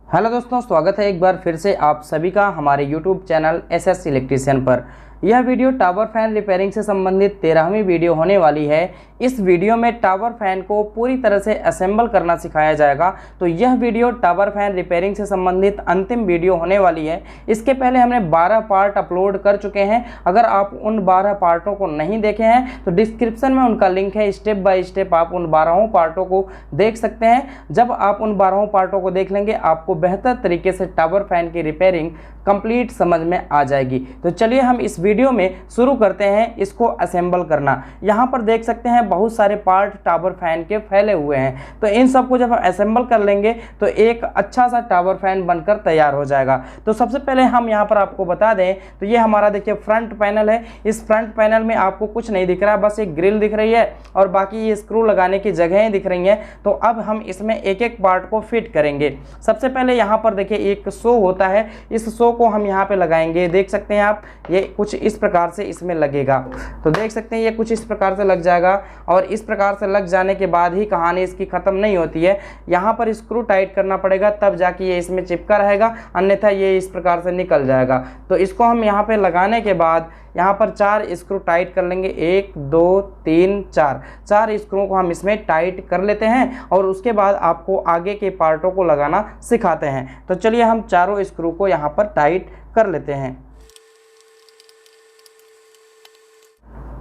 Hello दोस्तों, स्वागत है एक बार फिर से आप सभी का हमारे YouTube चैनल SS इलेक्ट्रीशियन पर। यह वीडियो टावर फैन रिपेयरिंग से संबंधित 13वीं वीडियो होने वाली है। इस वीडियो में टावर फैन को पूरी तरह से असेंबल करना सिखाया जाएगा। तो यह वीडियो टावर फैन रिपेयरिंग से संबंधित अंतिम वीडियो होने वाली है। इसके पहले हमने 12 पार्ट अपलोड कर चुके हैं। अगर आप उन 12 पार्टों को नहीं देखे हैं तो डिस्क्रिप्शन में उनका लिंक है। स्टेप बाय स्टेप आप उन 12 पार्टों को देख सकते हैं। जब आप उन 12 पार्टों को देख लेंगे आपको बेहतर तरीके से टावर फैन की रिपेयरिंग कंप्लीट समझ में आ जाएगी। तो चलिए हम इस वीडियो में शुरू करते हैं इसको असेंबल करना। यहाँ पर देख सकते हैं बहुत सारे पार्ट टावर फैन के फैले हुए हैं। तो इन सबको जब हम असेंबल कर लेंगे तो एक अच्छा सा टावर फैन बनकर तैयार हो जाएगा। तो सबसे पहले हम यहाँ पर आपको बता दें तो ये हमारा देखिए फ्रंट पैनल है। इस फ्रंट पैनल में आपको कुछ नहीं दिख रहा, बस एक ग्रिल दिख रही है और बाकी ये स्क्रू लगाने की जगहें दिख रही हैं। तो अब हम इसमें एक एक पार्ट को फिट करेंगे। सबसे पहले यहाँ पर देखिए एक शो होता है, इस शो को हम यहाँ पे लगाएंगे। देख सकते हैं आप, ये कुछ इस प्रकार से इसमें लगेगा। तो देख सकते हैं ये कुछ इस प्रकार से लग जाएगा और इस प्रकार से लग जाने के बाद ही कहानी इसकी ख़त्म नहीं होती है। यहाँ पर स्क्रू टाइट करना पड़ेगा तब जाके ये इसमें चिपका रहेगा, अन्यथा ये इस प्रकार से निकल जाएगा। तो इसको हम यहाँ पे लगाने के बाद यहाँ पर 4 स्क्रू टाइट कर लेंगे। 1 2 3 4 स्क्रू को हम इसमें टाइट कर लेते हैं और उसके बाद आपको आगे के पार्टों को लगाना सिखाते हैं। तो चलिए हम चारों स्क्रू को यहाँ पर टाइट कर लेते हैं।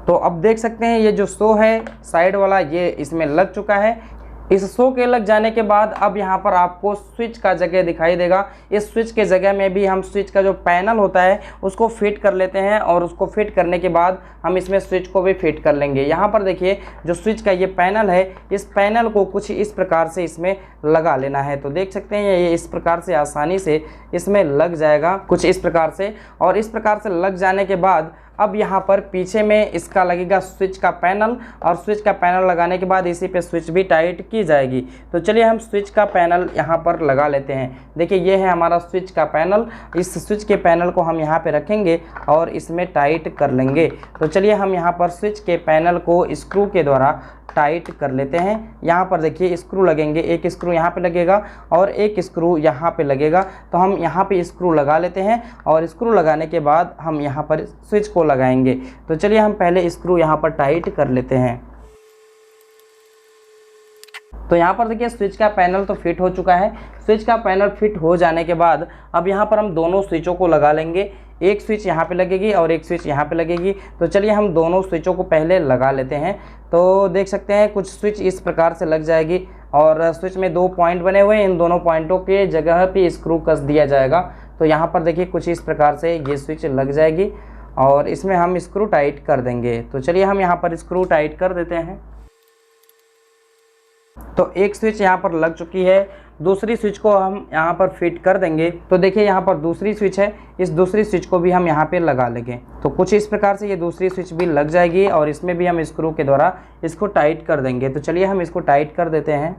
तो अब देख सकते हैं ये जो शो है साइड वाला ये इसमें लग चुका है। इस शो के लग जाने के बाद अब यहाँ पर आपको स्विच का जगह दिखाई देगा। इस स्विच के जगह में भी हम स्विच का जो पैनल होता है उसको फिट कर लेते हैं और उसको फिट करने के बाद हम इसमें स्विच को भी फिट कर लेंगे। यहाँ पर देखिए जो स्विच का ये पैनल है, इस पैनल को कुछ इस प्रकार से इसमें लगा लेना है। तो देख सकते हैं ये इस प्रकार से आसानी से इसमें लग जाएगा, कुछ इस प्रकार से। और इस प्रकार से लग जाने के बाद अब यहाँ पर पीछे में इसका लगेगा स्विच का पैनल और स्विच का पैनल लगाने के बाद इसी पे स्विच भी टाइट की जाएगी। तो चलिए हम स्विच का पैनल यहाँ पर लगा लेते हैं। देखिए ये है हमारा स्विच का पैनल। इस स्विच के पैनल को हम यहाँ पे रखेंगे और इसमें टाइट कर लेंगे। तो चलिए हम यहाँ पर स्विच के पैनल को स्क्रू के द्वारा टाइट कर लेते हैं। यहाँ पर देखिए स्क्रू लगेंगे, एक स्क्रू यहाँ पे लगेगा और एक स्क्रू यहाँ पे लगेगा। तो हम यहाँ पे स्क्रू लगा लेते हैं और स्क्रू लगाने के बाद हम यहाँ पर स्विच को लगाएंगे। तो चलिए हम पहले स्क्रू यहाँ पर टाइट कर लेते हैं। तो यहाँ पर देखिए स्विच का पैनल तो फिट हो चुका है। स्विच का पैनल फिट हो जाने के बाद अब यहाँ पर हम दोनों स्विचों को लगा लेंगे। एक स्विच यहाँ पे लगेगी और एक स्विच यहाँ पे लगेगी। तो चलिए हम दोनों स्विचों को पहले लगा लेते हैं। तो देख सकते हैं कुछ स्विच इस प्रकार से लग जाएगी और स्विच में 2 पॉइंट बने हुए हैं। इन दोनों पॉइंटों के जगह पे स्क्रू कस दिया जाएगा। तो यहाँ पर देखिए कुछ इस प्रकार से ये स्विच लग जाएगी और इसमें हम स्क्रू टाइट कर देंगे। तो चलिए हम यहाँ पर स्क्रू टाइट कर देते हैं। तो एक स्विच यहाँ पर लग चुकी है, दूसरी स्विच को हम यहाँ पर फिट कर देंगे। तो देखिए यहाँ पर दूसरी स्विच है, इस दूसरी स्विच को भी हम यहाँ पे लगा लेंगे। तो कुछ इस प्रकार से ये दूसरी स्विच भी लग जाएगी और इसमें भी हम स्क्रू के द्वारा इसको टाइट कर देंगे। तो चलिए हम इसको टाइट कर देते हैं।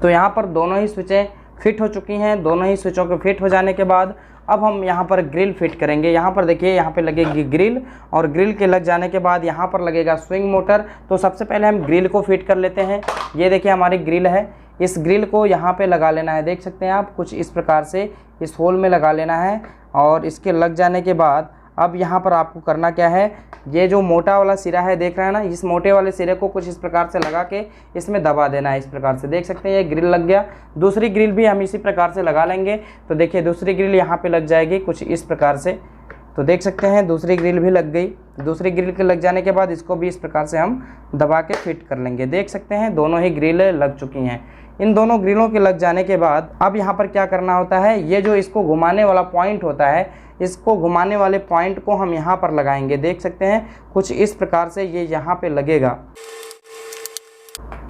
तो यहाँ पर दोनों ही स्विचें फिट हो चुकी हैं। दोनों ही स्विचों के फिट हो जाने के बाद अब हम यहाँ पर ग्रिल फिट करेंगे। यहाँ पर देखिए यहाँ पे लगेगी ग्रिल और ग्रिल के लग जाने के बाद यहाँ पर लगेगा स्विंग मोटर। तो सबसे पहले हम ग्रिल को फिट कर लेते हैं। ये देखिए हमारी ग्रिल है, इस ग्रिल को यहाँ पे लगा लेना है। देख सकते हैं आप, कुछ इस प्रकार से इस होल में लगा लेना है और इसके लग जाने के बाद अब यहाँ पर आपको करना क्या है, ये जो मोटा वाला सिरा है देख रहे हैं ना, इस मोटे वाले सिरे को कुछ इस प्रकार से लगा के इसमें दबा देना है। इस प्रकार से देख सकते हैं ये ग्रिल लग गया। दूसरी ग्रिल भी हम इसी प्रकार से लगा लेंगे। तो देखिए दूसरी ग्रिल यहाँ पे लग जाएगी कुछ इस प्रकार से। तो देख सकते हैं दूसरी ग्रिल भी लग गई। दूसरी ग्रिल के लग जाने के बाद इसको भी इस प्रकार से हम दबा के फिट कर लेंगे। देख सकते हैं दोनों ही ग्रिलें लग चुकी हैं। इन दोनों ग्रिलों के लग जाने के बाद अब यहाँ पर क्या करना होता है, ये जो इसको घुमाने वाला पॉइंट होता है, इसको घुमाने वाले पॉइंट को हम यहाँ पर लगाएंगे। देख सकते हैं कुछ इस प्रकार से ये यहाँ पे लगेगा।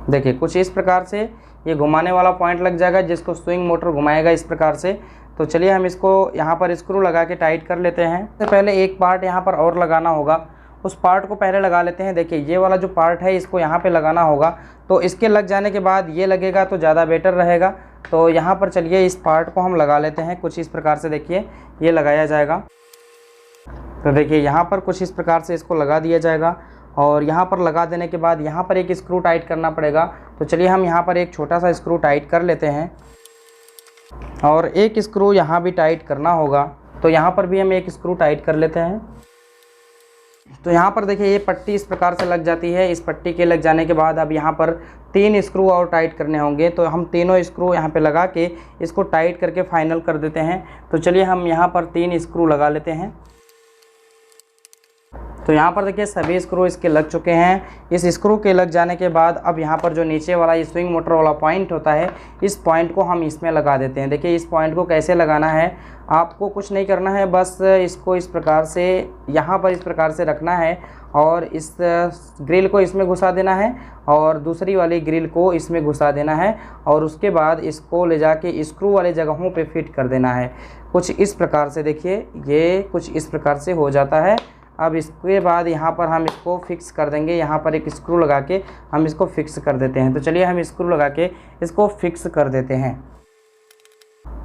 देखिए कुछ इस प्रकार से ये घुमाने वाला पॉइंट लग जाएगा जिसको स्विंग मोटर घुमाएगा इस प्रकार से। तो चलिए हम इसको यहाँ पर स्क्रू लगा के टाइट कर लेते हैं। तो पहले एक पार्ट यहाँ पर और लगाना होगा, उस पार्ट को पहले लगा लेते हैं। देखिए ये वाला जो पार्ट है इसको यहाँ पे लगाना होगा। तो इसके लग जाने के बाद ये लगेगा तो ज़्यादा बेटर रहेगा। तो यहाँ पर चलिए इस पार्ट को हम लगा लेते हैं। कुछ इस प्रकार से देखिए ये लगाया जाएगा। तो देखिए यहाँ पर कुछ इस प्रकार से इसको लगा दिया जाएगा और यहाँ पर लगा देने के बाद यहाँ पर एक स्क्रू टाइट करना पड़ेगा। तो चलिए हम यहाँ पर एक छोटा सा स्क्रू टाइट कर लेते हैं। और एक स्क्रू यहाँ भी टाइट करना होगा, तो यहाँ पर भी हम एक स्क्रू टाइट कर लेते हैं। तो यहाँ पर देखिए ये पट्टी इस प्रकार से लग जाती है। इस पट्टी के लग जाने के बाद अब यहाँ पर 3 स्क्रू और टाइट करने होंगे, तो हम तीनों स्क्रू यहाँ पे लगा के इसको टाइट करके फाइनल कर देते हैं। तो चलिए हम यहाँ पर 3 स्क्रू लगा लेते हैं। तो यहाँ पर देखिए सभी स्क्रू इसके लग चुके हैं। इस स्क्रू के लग जाने के बाद अब यहाँ पर जो नीचे वाला ये स्विंग मोटर वाला पॉइंट होता है, इस पॉइंट को हम इसमें लगा देते हैं। देखिए इस पॉइंट को कैसे लगाना है, आपको कुछ नहीं करना है, बस इसको इस प्रकार से यहाँ पर इस प्रकार से रखना है और इस ग्रिल को इसमें घुसा देना है और दूसरी वाली ग्रिल को इसमें घुसा देना है और उसके बाद इसको ले जाके स्क्रू वाले जगहों पे फिट कर देना है। कुछ इस प्रकार से देखिए ये कुछ इस प्रकार से हो जाता है। अब इसके बाद यहाँ पर हम इसको फिक्स कर देंगे। यहाँ पर एक स्क्रू लगा के हम इसको फिक्स कर देते हैं। तो चलिए हम स्क्रू लगा के इसको फिक्स कर देते हैं।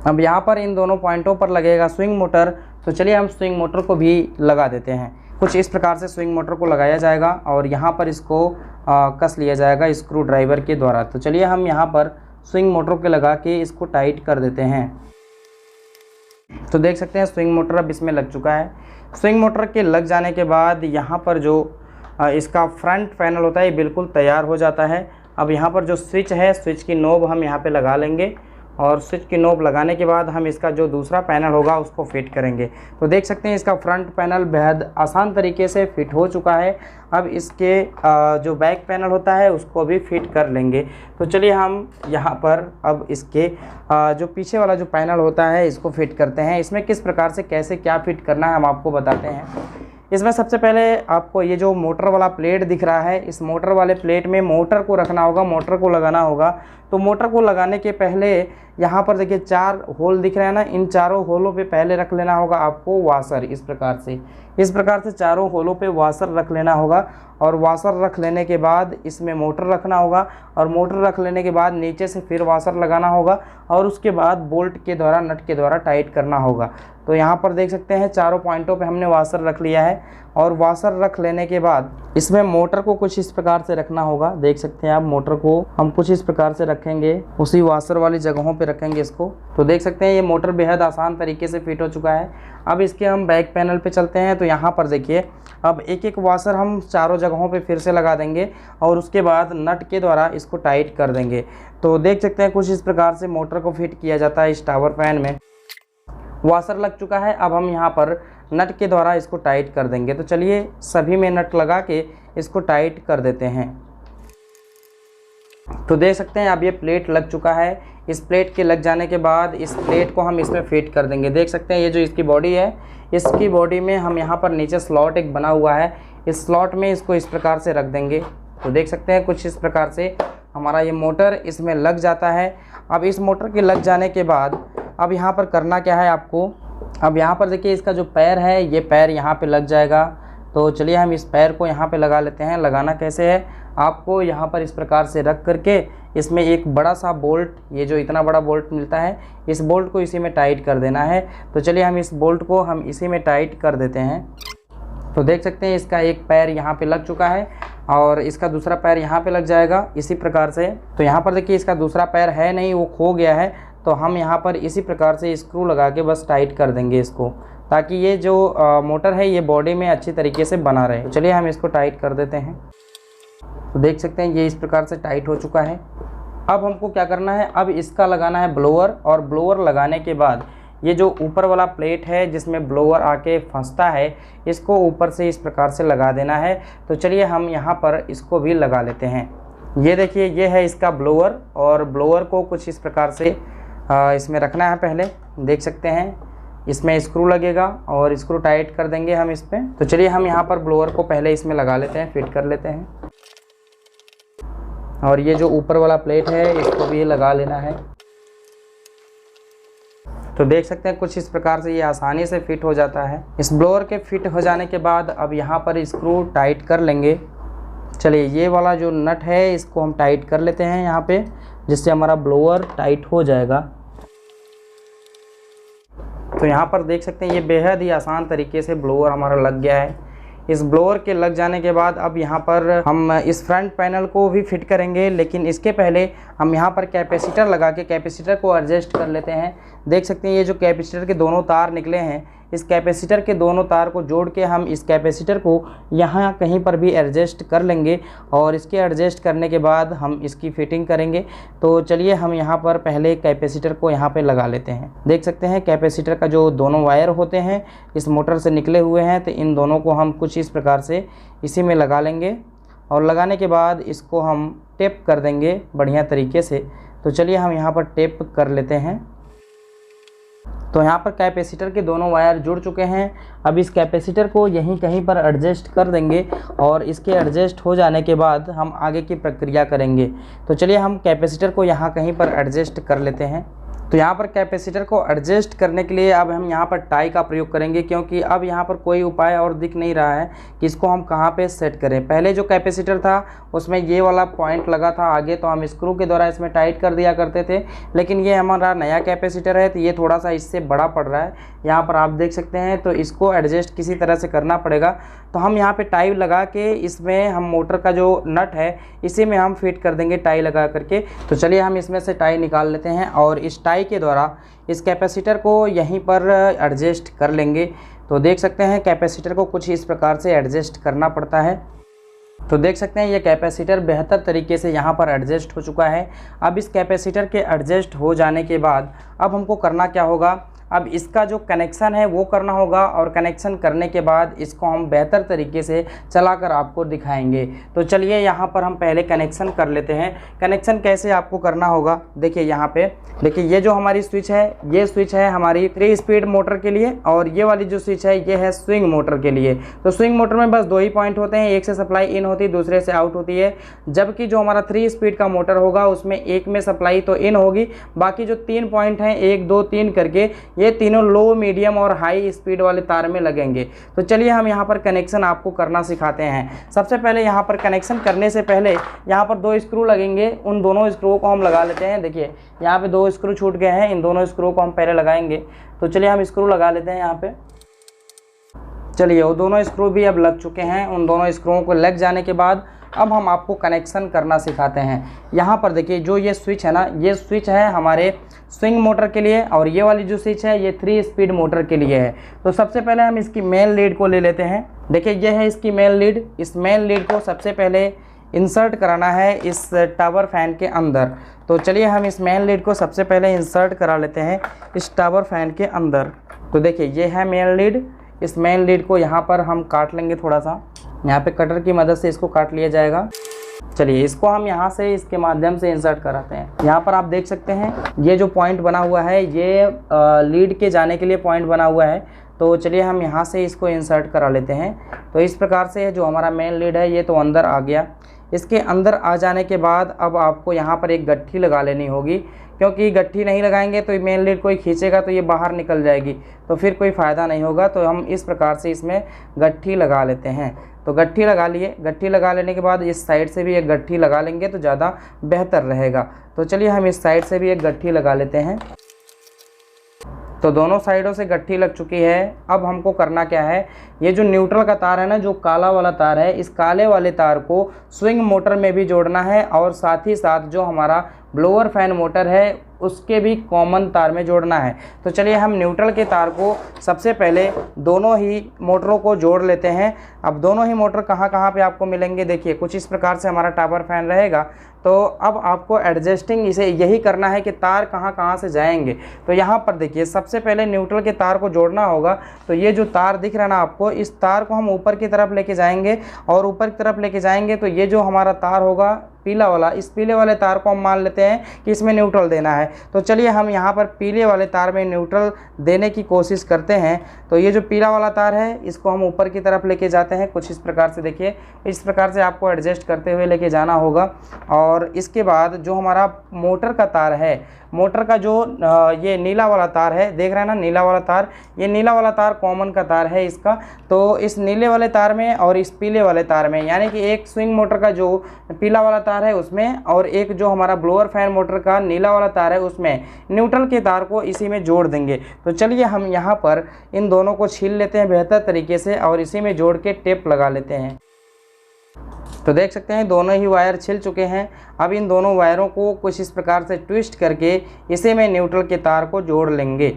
अब यहाँ पर इन दोनों पॉइंटों पर लगेगा स्विंग मोटर, तो चलिए हम स्विंग मोटर को भी लगा देते हैं। कुछ इस प्रकार से स्विंग मोटर को लगाया जाएगा और यहाँ पर इसको कस लिया जाएगा स्क्रू ड्राइवर के द्वारा। तो चलिए हम यहाँ पर स्विंग मोटर के लगा के इसको टाइट कर देते हैं। तो देख सकते हैं स्विंग मोटर अब इसमें लग चुका है। स्विंग मोटर के लग जाने के बाद यहाँ पर जो इसका फ्रंट पैनल होता है ये बिल्कुल तैयार हो जाता है। अब यहाँ पर जो स्विच है, स्विच की नोब हम यहाँ पे लगा लेंगे और स्विच की नोब लगाने के बाद हम इसका जो दूसरा पैनल होगा उसको फिट करेंगे। तो देख सकते हैं इसका फ्रंट पैनल बेहद आसान तरीके से फिट हो चुका है। अब इसके जो बैक पैनल होता है उसको भी फिट कर लेंगे। तो चलिए हम यहाँ पर अब इसके जो पीछे वाला जो पैनल होता है इसको फिट करते हैं। इसमें किस प्रकार से कैसे क्या फिट करना है हम आपको बताते हैं। इसमें सबसे पहले आपको ये जो मोटर वाला प्लेट दिख रहा है, इस मोटर वाले प्लेट में मोटर को रखना होगा, मोटर को लगाना होगा। तो मोटर को लगाने के पहले यहाँ पर देखिए 4 होल दिख रहे हैं ना, इन चारों होलों पे पहले रख लेना होगा आपको वाशर। इस प्रकार से चारों होलों पे वाशर रख लेना होगा और वाशर रख लेने के बाद इसमें मोटर रखना होगा और मोटर रख लेने के बाद नीचे से फिर वाशर लगाना होगा और उसके बाद बोल्ट के द्वारा नट के द्वारा टाइट करना होगा। तो यहाँ पर देख सकते हैं चारों पॉइंटों पे हमने वाशर रख लिया है और वाशर रख लेने के बाद इसमें मोटर को कुछ इस प्रकार से रखना होगा। देख सकते हैं आप मोटर को हम कुछ इस प्रकार से रखेंगे, उसी वाशर वाली जगहों पे रखेंगे इसको। तो देख सकते हैं ये मोटर बेहद आसान तरीके से फिट हो चुका है। अब इसके हम बैक पैनल पे चलते हैं। तो यहाँ पर देखिए अब एक एक वाशर हम चारों जगहों पे फिर से लगा देंगे और उसके बाद नट के द्वारा इसको टाइट कर देंगे। तो देख सकते हैं कुछ इस प्रकार से मोटर को फिट किया जाता है इस टावर फैन में। वाशर लग चुका है, अब हम यहाँ पर नट के द्वारा इसको टाइट कर देंगे। तो चलिए सभी में नट लगा के इसको टाइट कर देते हैं। तो देख सकते हैं अब ये प्लेट लग चुका है। इस प्लेट के लग जाने के बाद इस प्लेट को हम इसमें फिट कर देंगे। देख सकते हैं ये जो इसकी बॉडी है, इसकी बॉडी में हम यहाँ पर नीचे स्लॉट एक बना हुआ है, इस स्लॉट में इसको इस प्रकार से रख देंगे। तो देख सकते हैं कुछ इस प्रकार से हमारा ये मोटर इसमें लग जाता है। अब इस मोटर के लग जाने के बाद अब यहाँ पर करना क्या है आपको, अब यहाँ पर देखिए इसका जो पैर है ये पैर यहाँ पे लग जाएगा। तो चलिए हम इस पैर को यहाँ पे लगा लेते हैं। लगाना कैसे है, आपको यहाँ पर इस प्रकार से रख करके इसमें एक बड़ा सा बोल्ट, ये जो इतना बड़ा बोल्ट मिलता है, इस बोल्ट को इसी में टाइट कर देना है। तो चलिए हम इस बोल्ट को हम इसी में टाइट कर देते हैं। तो देख सकते हैं इसका एक पैर यहाँ पे लग चुका है और इसका दूसरा पैर यहाँ पे लग जाएगा इसी प्रकार से। तो यहाँ पर देखिए इसका दूसरा पैर है नहीं, वो खो गया है। तो हम यहाँ पर इसी प्रकार से स्क्रू लगा के बस टाइट कर देंगे इसको, ताकि ये जो मोटर है ये बॉडी में अच्छी तरीके से बना रहे। तो चलिए हम इसको टाइट कर देते हैं। तो देख सकते हैं ये इस प्रकार से टाइट हो चुका है। अब हमको क्या करना है, अब इसका लगाना है ब्लोअर, और ब्लोअर लगाने के बाद ये जो ऊपर वाला प्लेट है जिसमें ब्लोअर आके फंसता है, इसको ऊपर से इस प्रकार से लगा देना है। तो चलिए हम यहाँ पर इसको भी लगा लेते हैं। ये देखिए ये है इसका ब्लोअर, और ब्लोअर को कुछ इस प्रकार से इसमें रखना है। पहले देख सकते हैं इसमें स्क्रू लगेगा और स्क्रू टाइट कर देंगे हम इस पर। तो चलिए हम यहाँ पर ब्लोअर को पहले इसमें लगा लेते हैं, फिट कर लेते हैं। और ये जो ऊपर वाला प्लेट है इसको भी लगा लेना है। तो देख सकते हैं कुछ इस प्रकार से ये आसानी से फिट हो जाता है। इस ब्लोअर के फिट हो जाने के बाद अब यहाँ पर स्क्रू टाइट कर लेंगे। चलिए ये वाला जो नट है इसको हम टाइट कर लेते हैं यहाँ पे, जिससे हमारा ब्लोअर टाइट हो जाएगा। तो यहाँ पर देख सकते हैं ये बेहद ही आसान तरीके से ब्लोअर हमारा लग गया है। इस ब्लोअर के लग जाने के बाद अब यहाँ पर हम इस फ्रंट पैनल को भी फिट करेंगे, लेकिन इसके पहले हम यहाँ पर कैपेसिटर लगा के कैपेसिटर को एडजस्ट कर लेते हैं। देख सकते हैं ये जो कैपेसिटर के दोनों तार निकले हैं, इस कैपेसिटर के दोनों तार को जोड़ के हम इस कैपेसिटर को यहाँ कहीं पर भी एडजस्ट कर लेंगे और इसके एडजस्ट करने के बाद हम इसकी फिटिंग करेंगे। तो चलिए हम यहाँ पर पहले कैपेसिटर को यहाँ पे लगा लेते हैं। देख सकते हैं कैपेसिटर का जो दोनों वायर होते हैं इस मोटर से निकले हुए हैं, तो इन दोनों को हम कुछ इस प्रकार से इसी में लगा लेंगे और लगाने के बाद इसको हम टेप कर देंगे बढ़िया तरीके से। तो चलिए हम यहाँ पर टेप कर लेते हैं। तो यहाँ पर कैपेसिटर के दोनों वायर जुड़ चुके हैं। अब इस कैपेसिटर को यहीं कहीं पर एडजस्ट कर देंगे और इसके एडजस्ट हो जाने के बाद हम आगे की प्रक्रिया करेंगे। तो चलिए हम कैपेसिटर को यहाँ कहीं पर एडजस्ट कर लेते हैं। तो यहाँ पर कैपेसिटर को एडजस्ट करने के लिए अब हम यहाँ पर टाई का प्रयोग करेंगे, क्योंकि अब यहाँ पर कोई उपाय और दिख नहीं रहा है कि इसको हम कहाँ पे सेट करें। पहले जो कैपेसिटर था उसमें ये वाला पॉइंट लगा था आगे, तो हम स्क्रू के द्वारा इसमें टाइट कर दिया करते थे, लेकिन ये हमारा नया कैपेसिटर है तो ये थोड़ा सा इससे बड़ा पड़ रहा है। यहाँ पर आप देख सकते हैं, तो इसको एडजस्ट किसी तरह से करना पड़ेगा। तो हम यहाँ पर टाई लगा के इसमें हम मोटर का जो नट है इसी में हम फिट कर देंगे टाई लगा करके। तो चलिए हम इसमें से टाई निकाल लेते हैं और इस टाई के द्वारा इस कैपेसिटर को यहीं पर एडजस्ट कर लेंगे। तो देख सकते हैं कैपेसिटर को कुछ इस प्रकार से एडजस्ट करना पड़ता है। तो देख सकते हैं ये कैपेसिटर बेहतर तरीके से यहाँ पर एडजस्ट हो चुका है। अब इस कैपेसिटर के एडजस्ट हो जाने के बाद अब हमको करना क्या होगा, अब इसका जो कनेक्शन है वो करना होगा और कनेक्शन करने के बाद इसको हम बेहतर तरीके से चलाकर आपको दिखाएंगे। तो चलिए यहाँ पर हम पहले कनेक्शन कर लेते हैं। कनेक्शन कैसे आपको करना होगा, देखिए यहाँ पे देखिए ये जो हमारी स्विच है, ये स्विच है हमारी 3 स्पीड मोटर के लिए और ये वाली जो स्विच है ये है स्विंग मोटर के लिए। तो स्विंग मोटर में बस 2 ही पॉइंट होते हैं, एक से सप्लाई इन होती है दूसरे से आउट होती है, जबकि जो हमारा 3 स्पीड का मोटर होगा उसमें एक में सप्लाई तो इन होगी, बाकी जो 3 पॉइंट हैं 1 2 3 करके ये तीनों लो मीडियम और हाई स्पीड वाले तार में लगेंगे। तो चलिए हम यहाँ पर कनेक्शन आपको करना सिखाते हैं। सबसे पहले यहाँ पर कनेक्शन करने से पहले यहाँ पर 2 स्क्रू लगेंगे, उन दोनों स्क्रू को हम लगा लेते हैं। देखिए यहाँ पे 2 स्क्रू छूट गए हैं, इन दोनों स्क्रू को हम पहले लगाएंगे। तो चलिए हम स्क्रू लगा लेते हैं यहाँ पे। चलिए वो दोनों स्क्रू भी अब लग चुके हैं। उन दोनों स्क्रूओं को लग जाने के बाद अब हम आपको कनेक्शन करना सिखाते हैं। यहाँ पर देखिए जो ये स्विच है ना, ये स्विच है हमारे स्विंग मोटर के लिए और ये वाली जो स्विच है ये 3 स्पीड मोटर के लिए है। तो सबसे पहले हम इसकी मेन लीड को ले लेते हैं। देखिए ये है इसकी मेन लीड। इस मेन लीड को सबसे पहले इंसर्ट कराना है इस टावर फैन के अंदर। तो चलिए हम इस मेन लीड को सबसे पहले इंसर्ट करा लेते हैं इस टावर फैन के अंदर। तो देखिए ये है मेन लीड। इस मेन लीड को यहाँ पर हम काट लेंगे, थोड़ा सा यहाँ पे कटर की मदद से इसको काट लिया जाएगा। चलिए इसको हम यहाँ से इसके माध्यम से इंसर्ट कराते हैं। यहाँ पर आप देख सकते हैं ये जो पॉइंट बना हुआ है ये लीड के जाने के लिए पॉइंट बना हुआ है। तो चलिए हम यहाँ से इसको इंसर्ट करा लेते हैं। तो इस प्रकार से जो हमारा मेन लीड है ये तो अंदर आ गया। इसके अंदर आ जाने के बाद अब आपको यहाँ पर एक गट्ठी लगा लेनी होगी, क्योंकि गट्ठी नहीं लगाएंगे तो मेन लीड कोई खींचेगा तो ये बाहर निकल जाएगी, तो फिर कोई फ़ायदा नहीं होगा। तो हम इस प्रकार से इसमें गट्ठी लगा लेते हैं। तो गट्ठी लगा लिए। गट्ठी लगा लेने के बाद इस साइड से भी एक गट्ठी लगा लेंगे तो ज़्यादा बेहतर रहेगा। तो चलिए हम इस साइड से भी एक गट्ठी लगा लेते हैं। तो दोनों साइडों से गट्ठी लग चुकी है। अब हमको करना क्या है, ये जो न्यूट्रल का तार है ना, जो काला वाला तार है, इस काले वाले तार को स्विंग मोटर में भी जोड़ना है और साथ ही साथ जो हमारा ब्लोअर फैन मोटर है उसके भी कॉमन तार में जोड़ना है। तो चलिए हम न्यूट्रल के तार को सबसे पहले दोनों ही मोटरों को जोड़ लेते हैं। अब दोनों ही मोटर कहाँ कहाँ पे आपको मिलेंगे, देखिए कुछ इस प्रकार से हमारा टावर फैन रहेगा। तो अब आपको एडजस्टिंग इसे यही करना है कि तार कहाँ कहाँ से जाएंगे। तो यहाँ पर देखिए सबसे पहले न्यूट्रल के तार को जोड़ना होगा। तो ये जो तार दिख रहा है ना आपको, इस तार को हम ऊपर की तरफ लेके जाएंगे और ऊपर की तरफ लेके जाएंगे तो ये जो हमारा तार होगा पीला वाला, इस पीले वाले तार को हम मान लेते हैं कि इसमें न्यूट्रल देना है। तो चलिए हम यहाँ पर पीले वाले तार में न्यूट्रल देने की कोशिश करते हैं। तो ये जो पीला वाला तार है इसको हम ऊपर की तरफ लेके जाते हैं कुछ इस प्रकार से। देखिए इस प्रकार से आपको एडजस्ट करते हुए लेके जाना होगा और और इसके बाद जो हमारा मोटर का तार है, मोटर का जो ये नीला वाला तार है, देख रहे हैं ना नीला वाला तार, ये नीला वाला तार कॉमन का तार है इसका। तो इस नीले वाले तार में और इस पीले वाले तार में, यानी कि एक स्विंग मोटर का जो पीला वाला तार है उसमें और एक जो हमारा ब्लोअर फैन मोटर का नीला वाला तार है उसमें न्यूट्रल के तार को इसी में जोड़ देंगे। तो चलिए हम यहाँ पर इन दोनों को छील लेते हैं बेहतर तरीके से और इसी में जोड़ के टेप लगा लेते हैं। तो देख सकते हैं दोनों ही वायर छिल चुके हैं। अब इन दोनों वायरों को कुछ इस प्रकार से ट्विस्ट करके इसी में न्यूट्रल के तार को जोड़ लेंगे।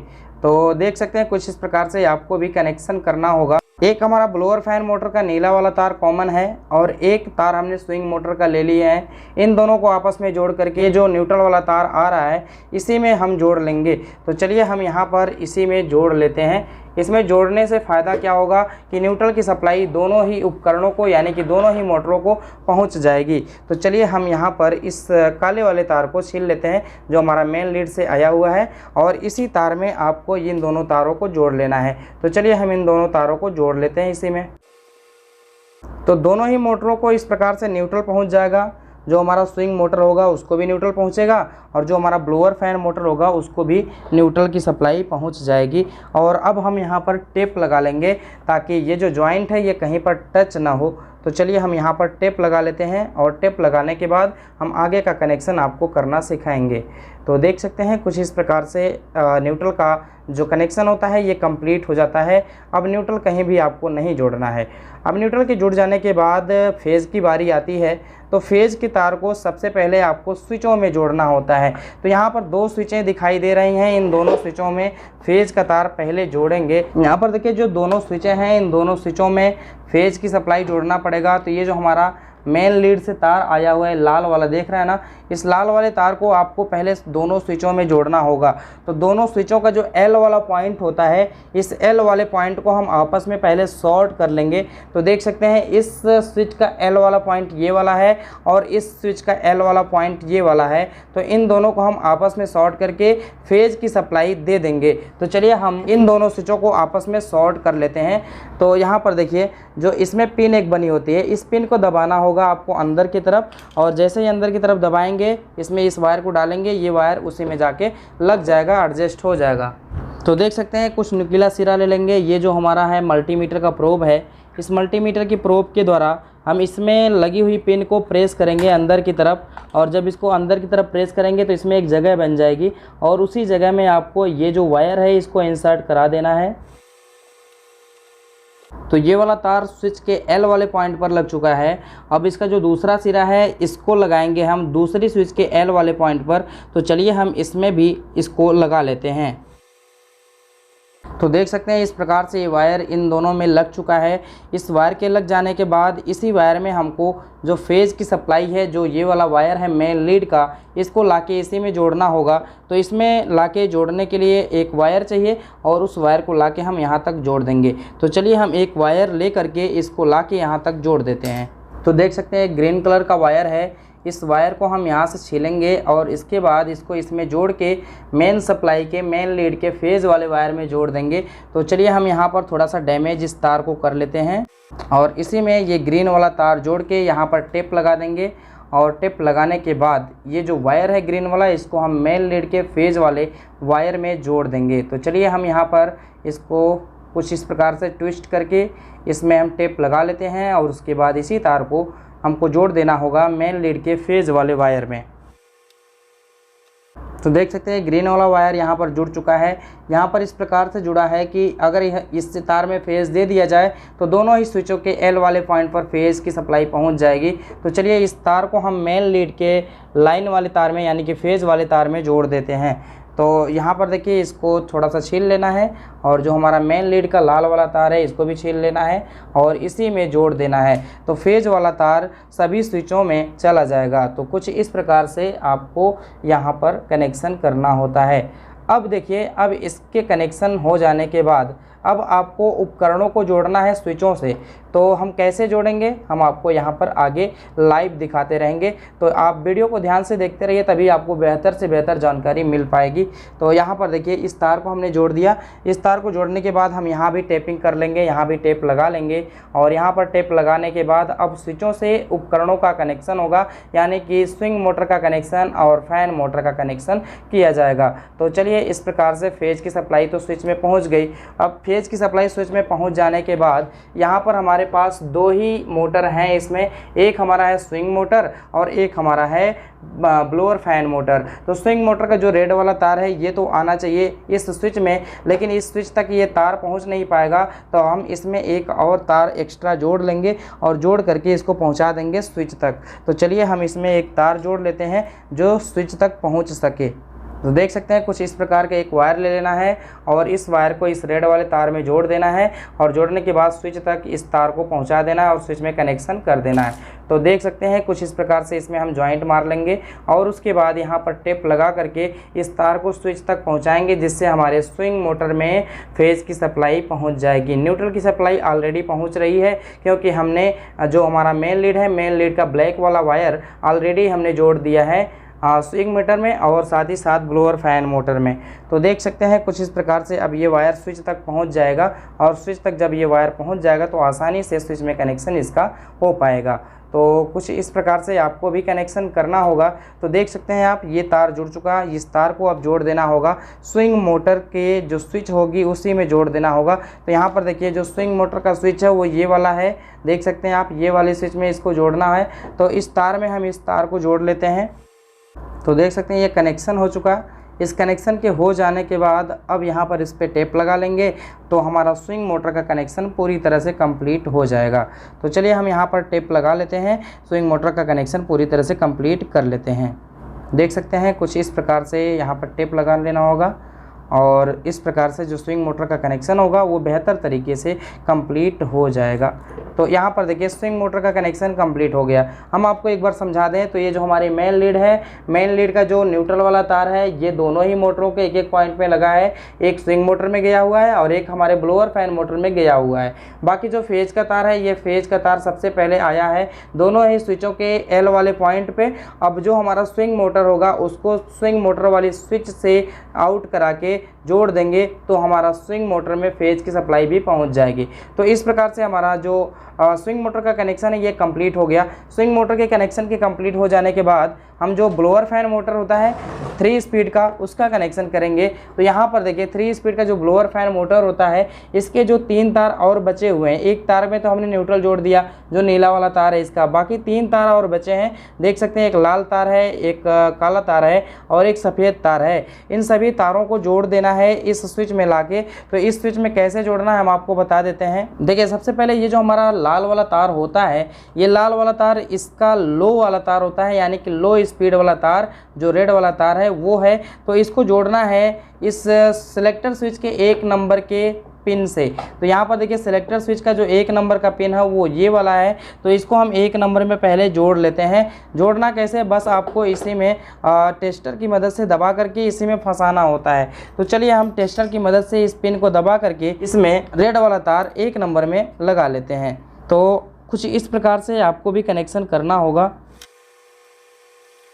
तो देख सकते हैं कुछ इस प्रकार से आपको भी कनेक्शन करना होगा। एक हमारा ब्लोअर फैन मोटर का नीला वाला तार कॉमन है और एक तार हमने स्विंग मोटर का ले लिया है। इन दोनों को आपस में जोड़ करके जो न्यूट्रल वाला तार आ रहा है इसी में हम जोड़ लेंगे। तो चलिए हम यहाँ पर इसी में जोड़ लेते हैं। इसमें जोड़ने से फ़ायदा क्या होगा कि न्यूट्रल की सप्लाई दोनों ही उपकरणों को यानी कि दोनों ही मोटरों को पहुंच जाएगी। तो चलिए हम यहाँ पर इस काले वाले तार को छील लेते हैं जो हमारा मेन लीड से आया हुआ है और इसी तार में आपको इन दोनों तारों को जोड़ लेना है। तो चलिए हम इन दोनों तारों को जोड़ लेते हैं इसी में। तो दोनों ही मोटरों को इस प्रकार से न्यूट्रल पहुँच जाएगा। जो हमारा स्विंग मोटर होगा उसको भी न्यूट्रल पहुंचेगा और जो हमारा ब्लोअर फैन मोटर होगा उसको भी न्यूट्रल की सप्लाई पहुंच जाएगी। और अब हम यहाँ पर टेप लगा लेंगे ताकि ये जो जॉइंट है ये कहीं पर टच ना हो। तो चलिए हम यहाँ पर टेप लगा लेते हैं और टेप लगाने के बाद हम आगे का कनेक्शन आपको करना सिखाएंगे। तो देख सकते हैं कुछ इस प्रकार से न्यूट्रल का जो कनेक्शन होता है ये कंप्लीट हो जाता है। अब न्यूट्रल कहीं भी आपको नहीं जोड़ना है। अब न्यूट्रल के जुड़ जाने के बाद फेज़ की बारी आती है। तो फेज़ के तार को सबसे पहले आपको स्विचों में जोड़ना होता है। तो यहाँ पर दो स्विचें दिखाई दे रही हैं, इन दोनों स्विचों में फेज़ का तार पहले जोड़ेंगे। यहाँ पर देखिए जो दोनों स्विचें हैं इन दोनों स्विचों में फेज़ की सप्लाई जोड़ना पड़ेगा। तो ये जो हमारा मेन लीड से तार आया हुआ है लाल वाला, देख रहे हैं ना, इस लाल वाले तार को आपको पहले दोनों स्विचों में जोड़ना होगा। तो दोनों स्विचों का जो एल वाला पॉइंट होता है इस एल वाले पॉइंट को हम आपस में पहले शॉर्ट कर लेंगे। तो देख सकते हैं इस स्विच का एल वाला पॉइंट ये वाला है और इस स्विच का एल वाला पॉइंट ये वाला है। तो इन दोनों को हम आपस में शॉर्ट करके फेज़ की सप्लाई दे देंगे। तो चलिए हम इन दोनों स्विचों को आपस में शॉर्ट कर लेते हैं। तो यहाँ पर देखिए जो इसमें पिन एक बनी होती है, इस पिन को दबाना होगा आपको अंदर की तरफ और जैसे ही अंदर की तरफ दबाएंगे इसमें इस वायर को डालेंगे, ये वायर उसी में जाके लग जाएगा, एडजस्ट हो जाएगा। तो देख सकते हैं कुछ नुकीला सिरा ले लेंगे। ये जो हमारा है मल्टीमीटर का प्रोब है, इस मल्टीमीटर की प्रोब के द्वारा हम इसमें लगी हुई पिन को प्रेस करेंगे अंदर की तरफ और जब इसको अंदर की तरफ प्रेस करेंगे तो इसमें एक जगह बन जाएगी और उसी जगह में आपको ये जो वायर है इसको इंसर्ट करा देना है। तो ये वाला तार स्विच के एल वाले पॉइंट पर लग चुका है। अब इसका जो दूसरा सिरा है इसको लगाएंगे हम दूसरी स्विच के एल वाले पॉइंट पर। तो चलिए हम इसमें भी इसको लगा लेते हैं। तो देख सकते हैं इस प्रकार से ये वायर इन दोनों में लग चुका है। इस वायर के लग जाने के बाद इसी वायर में हमको जो फेज़ की सप्लाई है, जो ये वाला वायर है मेन लीड का, इसको लाके इसी में जोड़ना होगा। तो इसमें लाके जोड़ने के लिए एक वायर चाहिए और उस वायर को लाके हम यहाँ तक जोड़ देंगे। तो चलिए हम एक वायर ले करके इसको लाके यहाँ तक जोड़ देते हैं। तो देख सकते हैं ग्रीन कलर का वायर है, इस वायर को हम यहाँ से छीलेंगे और इसके बाद इसको इसमें जोड़ के मेन सप्लाई के मेन लीड के फेज़ वाले वायर में जोड़ देंगे। तो चलिए हम यहाँ पर थोड़ा सा डैमेज इस तार को कर लेते हैं और इसी में ये ग्रीन वाला तार जोड़ के यहाँ पर टेप लगा देंगे और टेप लगाने के बाद ये जो वायर है ग्रीन वाला इसको हम मेन लीड के फेज़ वाले वायर में जोड़ देंगे। तो चलिए हम यहाँ पर इसको कुछ इस प्रकार से ट्विस्ट करके इसमें हम टेप लगा लेते हैं और उसके बाद इसी तार को हमको जोड़ देना होगा मेन लीड के फेज़ वाले वायर में। तो देख सकते हैं ग्रीन वाला वायर यहाँ पर जुड़ चुका है। यहाँ पर इस प्रकार से जुड़ा है कि अगर इस तार में फेज़ दे दिया जाए तो दोनों ही स्विचों के एल वाले पॉइंट पर फेज़ की सप्लाई पहुँच जाएगी। तो चलिए इस तार को हम मेन लीड के लाइन वाले तार में यानी कि फेज़ वाले तार में जोड़ देते हैं। तो यहाँ पर देखिए इसको थोड़ा सा छील लेना है और जो हमारा मेन लीड का लाल वाला तार है इसको भी छील लेना है और इसी में जोड़ देना है। तो फेज़ वाला तार सभी स्विचों में चला जाएगा। तो कुछ इस प्रकार से आपको यहाँ पर कनेक्शन करना होता है। अब देखिए अब इसके कनेक्शन हो जाने के बाद अब आपको उपकरणों को जोड़ना है स्विचों से। तो हम कैसे जोड़ेंगे, हम आपको यहाँ पर आगे लाइव दिखाते रहेंगे। तो आप वीडियो को ध्यान से देखते रहिए, तभी आपको बेहतर से बेहतर जानकारी मिल पाएगी। तो यहाँ पर देखिए, इस तार को हमने जोड़ दिया। इस तार को जोड़ने के बाद हम यहाँ भी टेपिंग कर लेंगे, यहाँ भी टेप लगा लेंगे। और यहाँ पर टेप लगाने के बाद अब स्विचों से उपकरणों का कनेक्शन होगा, यानी कि स्विंग मोटर का कनेक्शन और फैन मोटर का कनेक्शन किया जाएगा। तो चलिए, इस प्रकार से फेज की सप्लाई तो स्विच में पहुँच गई। अब फेज की सप्लाई स्विच में पहुँच जाने के बाद यहाँ पर हमारे पास दो ही मोटर हैं इसमें, एक हमारा है स्विंग मोटर और एक हमारा है ब्लोअर फैन मोटर। तो स्विंग मोटर का जो रेड वाला तार है ये तो आना चाहिए इस स्विच में, लेकिन इस स्विच तक ये तार पहुंच नहीं पाएगा। तो हम इसमें एक और तार एक्स्ट्रा जोड़ लेंगे और जोड़ करके इसको पहुंचा देंगे स्विच तक। तो चलिए, हम इसमें एक तार जोड़ लेते हैं जो स्विच तक पहुंच सके। तो देख सकते हैं, कुछ इस प्रकार का एक वायर ले लेना है और इस वायर को इस रेड वाले तार में जोड़ देना है और जोड़ने के बाद स्विच तक इस तार को पहुंचा देना है और स्विच में कनेक्शन कर देना है। तो देख सकते हैं, कुछ इस प्रकार से इसमें हम जॉइंट मार लेंगे और उसके बाद यहाँ पर टेप लगा करके इस तार को स्विच तक पहुँचाएंगे, जिससे हमारे स्विंग मोटर में फेज की सप्लाई पहुँच जाएगी। न्यूट्रल की सप्लाई ऑलरेडी पहुँच रही है, क्योंकि हमने जो हमारा मेन लीड है, मेन लीड का ब्लैक वाला वायर ऑलरेडी हमने जोड़ दिया है स्विंग मोटर में और साथ ही साथ ब्लोअर फैन मोटर में। तो देख सकते हैं, कुछ इस प्रकार से अब ये वायर स्विच तक पहुंच जाएगा और स्विच तक जब ये वायर पहुंच जाएगा तो आसानी से स्विच में कनेक्शन इसका हो पाएगा। तो कुछ इस प्रकार से आपको भी कनेक्शन करना होगा। तो देख सकते हैं आप, ये तार जुड़ चुका है। इस तार को अब जोड़ देना होगा स्विंग मोटर के जो स्विच होगी उसी में जोड़ देना होगा। तो यहाँ पर देखिए, जो स्विंग मोटर का स्विच है वो ये वाला है, देख सकते हैं आप, ये वाले स्विच में इसको जोड़ना है। तो इस तार में हम इस तार को जोड़ लेते हैं। तो देख सकते हैं, ये कनेक्शन हो चुका है। इस कनेक्शन के हो जाने के बाद अब यहाँ पर इस पर टेप लगा लेंगे तो हमारा स्विंग मोटर का कनेक्शन पूरी तरह से कंप्लीट हो जाएगा। तो चलिए, हम यहाँ पर टेप लगा लेते हैं, स्विंग मोटर का कनेक्शन पूरी तरह से कंप्लीट कर लेते हैं। देख सकते हैं, कुछ इस प्रकार से यहाँ पर टेप लगा लेना होगा और इस प्रकार से जो स्विंग मोटर का कनेक्शन होगा वो बेहतर तरीके से कंप्लीट हो जाएगा। तो यहाँ पर देखिए, स्विंग मोटर का कनेक्शन कंप्लीट हो गया। हम आपको एक बार समझा दें तो ये जो हमारी मेन लीड है, मेन लीड का जो न्यूट्रल वाला तार है, ये दोनों ही मोटरों के एक एक पॉइंट पे लगा है। एक स्विंग मोटर में गया हुआ है और एक हमारे ब्लोअर फैन मोटर में गया हुआ है। बाकी जो फेज का तार है, ये फेज का तार सबसे पहले आया है दोनों ही स्विचों के एल वाले पॉइंट पे। अब जो हमारा स्विंग मोटर होगा उसको स्विंग मोटर वाली स्विच से आउट करा के जोड़ देंगे तो हमारा स्विंग मोटर में फेज की सप्लाई भी पहुंच जाएगी। तो इस प्रकार से हमारा जो स्विंग मोटर का कनेक्शन है ये कंप्लीट हो गया। स्विंग मोटर के कनेक्शन के कंप्लीट हो जाने के बाद हम जो ब्लोअर फैन मोटर होता है 3 स्पीड का, उसका कनेक्शन करेंगे। तो यहाँ पर देखिए, 3 स्पीड का जो ब्लोअर फैन मोटर होता है, इसके जो 3 तार और बचे हुए हैं, एक तार में तो हमने न्यूट्रल जोड़ दिया जो नीला वाला तार है इसका, बाकी 3 तार और बचे हैं। देख सकते हैं, एक लाल तार है, एक काला तार है और एक सफ़ेद तार है। इन सभी तारों को जोड़ देना है इस स्विच में लाके। तो इस स्विच में कैसे जोड़ना है हम आपको बता देते हैं। देखिए, सबसे पहले ये जो हमारा लाल वाला तार होता है, ये लाल वाला तार इसका लो वाला तार होता है, यानी कि लो स्पीड वाला तार जो रेड वाला तार है वो है। तो इसको जोड़ना है इस सिलेक्टर स्विच के 1 नंबर के पिन से। तो यहाँ पर देखिए, सिलेक्टर स्विच का जो 1 नंबर का पिन है वो ये वाला है। तो इसको हम 1 नंबर में पहले जोड़ लेते हैं। जोड़ना कैसे, बस आपको इसी में टेस्टर की मदद से दबा करके इसी में फंसाना होता है। तो चलिए, हम टेस्टर की मदद से इस पिन को दबा करके इसमें रेड वाला तार 1 नंबर में लगा लेते हैं। तो कुछ इस प्रकार से आपको भी कनेक्शन करना होगा।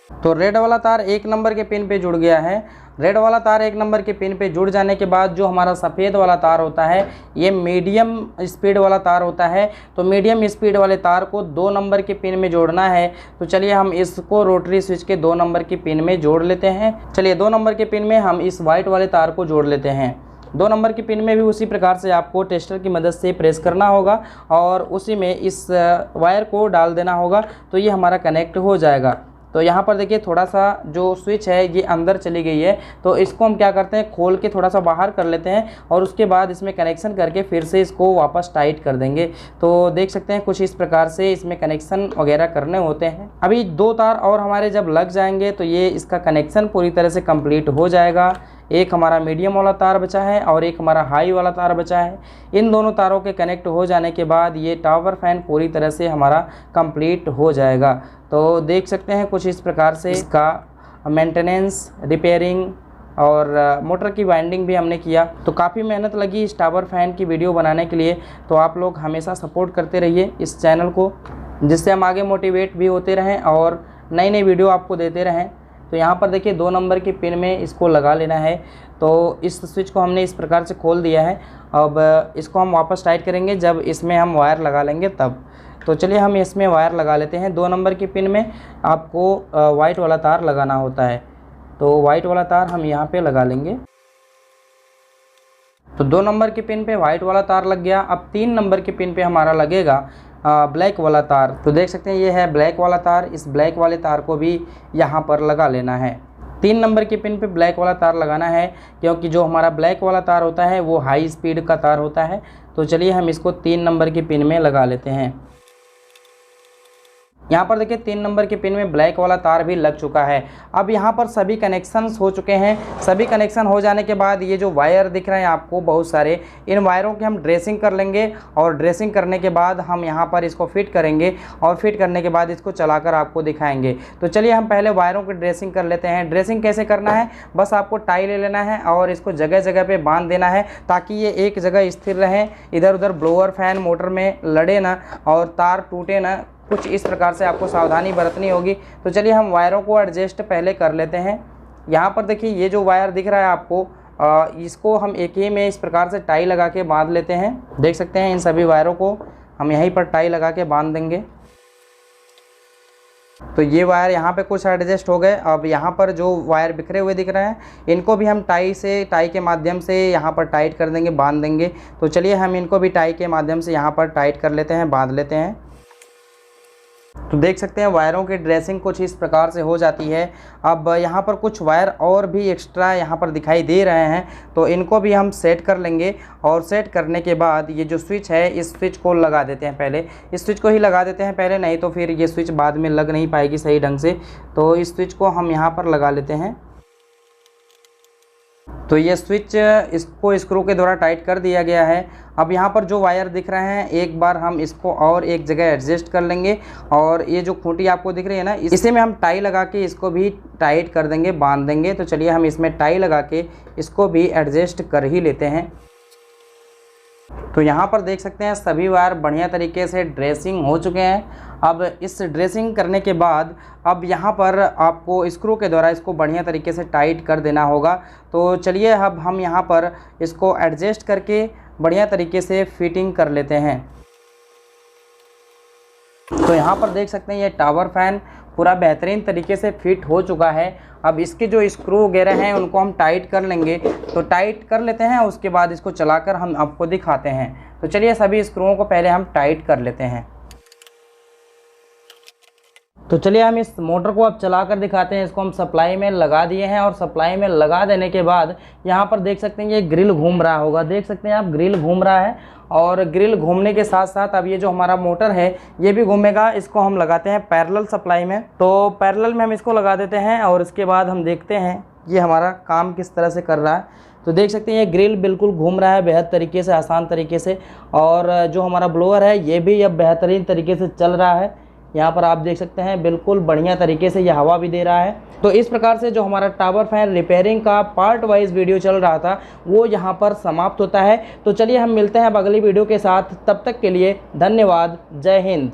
तो रेड वाला तार 1 नंबर के पिन पे जुड़ गया है। रेड वाला तार 1 नंबर के पिन पे जुड़ जाने के बाद जो हमारा सफ़ेद वाला तार होता है, ये मीडियम स्पीड वाला तार होता है। तो मीडियम स्पीड वाले तार को 2 नंबर के पिन में जोड़ना है। तो चलिए, हम इसको रोटरी स्विच के 2 नंबर के पिन में जोड़ लेते हैं। चलिए, 2 नंबर के पिन में हम इस वाइट वाले तार को जोड़ लेते हैं। 2 नंबर की पिन में भी उसी प्रकार से आपको टेस्टर की मदद से प्रेस करना होगा और उसी में इस वायर को डाल देना होगा। तो ये हमारा कनेक्ट हो जाएगा। तो यहाँ पर देखिए, थोड़ा सा जो स्विच है ये अंदर चली गई है। तो इसको हम क्या करते हैं, खोल के थोड़ा सा बाहर कर लेते हैं और उसके बाद इसमें कनेक्शन करके फिर से इसको वापस टाइट कर देंगे। तो देख सकते हैं, कुछ इस प्रकार से इसमें कनेक्शन वगैरह करने होते हैं। अभी 2 तार और हमारे जब लग जाएंगे तो ये इसका कनेक्शन पूरी तरह से कंप्लीट हो जाएगा। एक हमारा मीडियम वाला तार बचा है और एक हमारा हाई वाला तार बचा है। इन दोनों तारों के कनेक्ट हो जाने के बाद ये टावर फैन पूरी तरह से हमारा कंप्लीट हो जाएगा। तो देख सकते हैं, कुछ इस प्रकार से इसका मेंटेनेंस, रिपेयरिंग और मोटर की वाइंडिंग भी हमने किया। तो काफ़ी मेहनत लगी इस टावर फैन की वीडियो बनाने के लिए। तो आप लोग हमेशा सपोर्ट करते रहिए इस चैनल को, जिससे हम आगे मोटिवेट भी होते रहें और नई नई वीडियो आपको देते रहें। तो यहाँ पर देखिए 2 नंबर की पिन में इसको लगा लेना है। तो इस स्विच को हमने इस प्रकार से खोल दिया है। अब इसको हम वापस टाइट करेंगे जब इसमें हम वायर लगा लेंगे तब। तो चलिए हम इसमें वायर लगा लेते हैं। 2 नंबर की पिन में आपको वाइट वाला तार लगाना होता है। तो वाइट वाला तार हम यहाँ पे लगा लेंगे। तो 2 नंबर की पिन पे वाइट वाला तार लग गया। अब 3 नंबर की पिन पे हमारा लगेगा ब्लैक वाला तार। तो देख सकते हैं ये है ब्लैक वाला तार। इस ब्लैक वाले तार को भी यहाँ पर लगा लेना है। 3 नंबर की पिन पे ब्लैक वाला तार लगाना है, क्योंकि जो हमारा ब्लैक वाला तार होता है वो हाई स्पीड का तार होता है। तो चलिए हम इसको 3 नंबर की पिन में लगा लेते हैं। यहाँ पर देखिए 3 नंबर के पिन में ब्लैक वाला तार भी लग चुका है। अब यहाँ पर सभी कनेक्शंस हो चुके हैं। सभी कनेक्शन हो जाने के बाद ये जो वायर दिख रहे हैं आपको बहुत सारे, इन वायरों की हम ड्रेसिंग कर लेंगे और ड्रेसिंग करने के बाद हम यहाँ पर इसको फिट करेंगे और फिट करने के बाद इसको चलाकर आपको दिखाएंगे। तो चलिए हम पहले वायरों की ड्रेसिंग कर लेते हैं। ड्रेसिंग कैसे करना है, बस आपको टाई ले लेना है और इसको जगह जगह पर बांध देना है ताकि ये एक जगह स्थिर रहें, इधर उधर ब्लोअर फैन मोटर में लड़े ना और तार टूटे ना। कुछ इस प्रकार से आपको सावधानी बरतनी होगी। तो चलिए हम वायरों को एडजस्ट पहले कर लेते हैं। यहाँ पर देखिए ये जो वायर दिख रहा है आपको, इसको हम एक ही में इस प्रकार से टाई लगा के बांध लेते हैं। देख सकते हैं इन सभी वायरों को हम यहीं पर टाई लगा के बांध देंगे। तो ये वायर यहाँ पे कुछ एडजस्ट हो गए। अब यहाँ पर जो वायर बिखरे हुए दिख रहे हैं इनको भी हम टाई के माध्यम से यहाँ पर टाइट कर देंगे, बांध देंगे। तो चलिए हम इनको भी टाई के माध्यम से यहाँ पर टाइट कर लेते हैं, बांध लेते हैं। तो देख सकते हैं वायरों की ड्रेसिंग कुछ इस प्रकार से हो जाती है। अब यहाँ पर कुछ वायर और भी एक्स्ट्रा यहाँ पर दिखाई दे रहे हैं, तो इनको भी हम सेट कर लेंगे। और सेट करने के बाद ये जो स्विच है इस स्विच को लगा देते हैं। पहले इस स्विच को ही लगा देते हैं पहले, नहीं तो फिर ये स्विच बाद में लग नहीं पाएगी सही ढंग से। तो इस स्विच को हम यहाँ पर लगा लेते हैं। तो ये स्विच इसको स्क्रू के द्वारा टाइट कर दिया गया है। अब यहाँ पर जो वायर दिख रहे हैं एक बार हम इसको और एक जगह एडजस्ट कर लेंगे और ये जो खूंटी आपको दिख रही है ना, इसी में हम टाई लगा के इसको भी टाइट कर देंगे, बांध देंगे। तो चलिए हम इसमें टाई लगा के इसको भी एडजस्ट कर ही लेते हैं। तो यहाँ पर देख सकते हैं सभी वायर बढ़िया तरीके से ड्रेसिंग हो चुके हैं। अब इस ड्रेसिंग करने के बाद अब यहाँ पर आपको स्क्रू के द्वारा इसको बढ़िया तरीके से टाइट कर देना होगा। तो चलिए अब हम यहाँ पर इसको एडजस्ट करके बढ़िया तरीके से फिटिंग कर लेते हैं। तो यहाँ पर देख सकते हैं ये टावर फैन पूरा बेहतरीन तरीके से फिट हो चुका है। अब इसके जो स्क्रू वगैरह हैं उनको हम टाइट कर लेंगे। तो टाइट कर लेते हैं, उसके बाद इसको चलाकर हम आपको दिखाते हैं। तो चलिए सभी स्क्रूओं को पहले हम टाइट कर लेते हैं। तो चलिए हम इस मोटर को अब चलाकर दिखाते हैं। इसको हम सप्लाई में लगा दिए हैं और सप्लाई में लगा देने के बाद यहाँ पर देख सकते हैं ये ग्रिल घूम रहा होगा। देख सकते हैं आप ग्रिल घूम रहा है और ग्रिल घूमने के साथ साथ अब ये जो हमारा मोटर है ये भी घूमेगा। इसको हम लगाते हैं पैरेलल सप्लाई में। तो पैरेलल में हम इसको लगा देते हैं और इसके बाद हम देखते हैं ये हमारा काम किस तरह से कर रहा है। तो देख सकते हैं ये ग्रिल बिल्कुल घूम रहा है बेहद तरीके से, आसान तरीके से। और जो हमारा ब्लोअर है ये भी अब बेहतरीन तरीके से चल रहा है। यहाँ पर आप देख सकते हैं बिल्कुल बढ़िया तरीके से ये हवा भी दे रहा है। तो इस प्रकार से जो हमारा टावर फैन रिपेयरिंग का पार्ट वाइज वीडियो चल रहा था वो यहाँ पर समाप्त होता है। तो चलिए हम मिलते हैं अब अगली वीडियो के साथ। तब तक के लिए धन्यवाद। जय हिंद।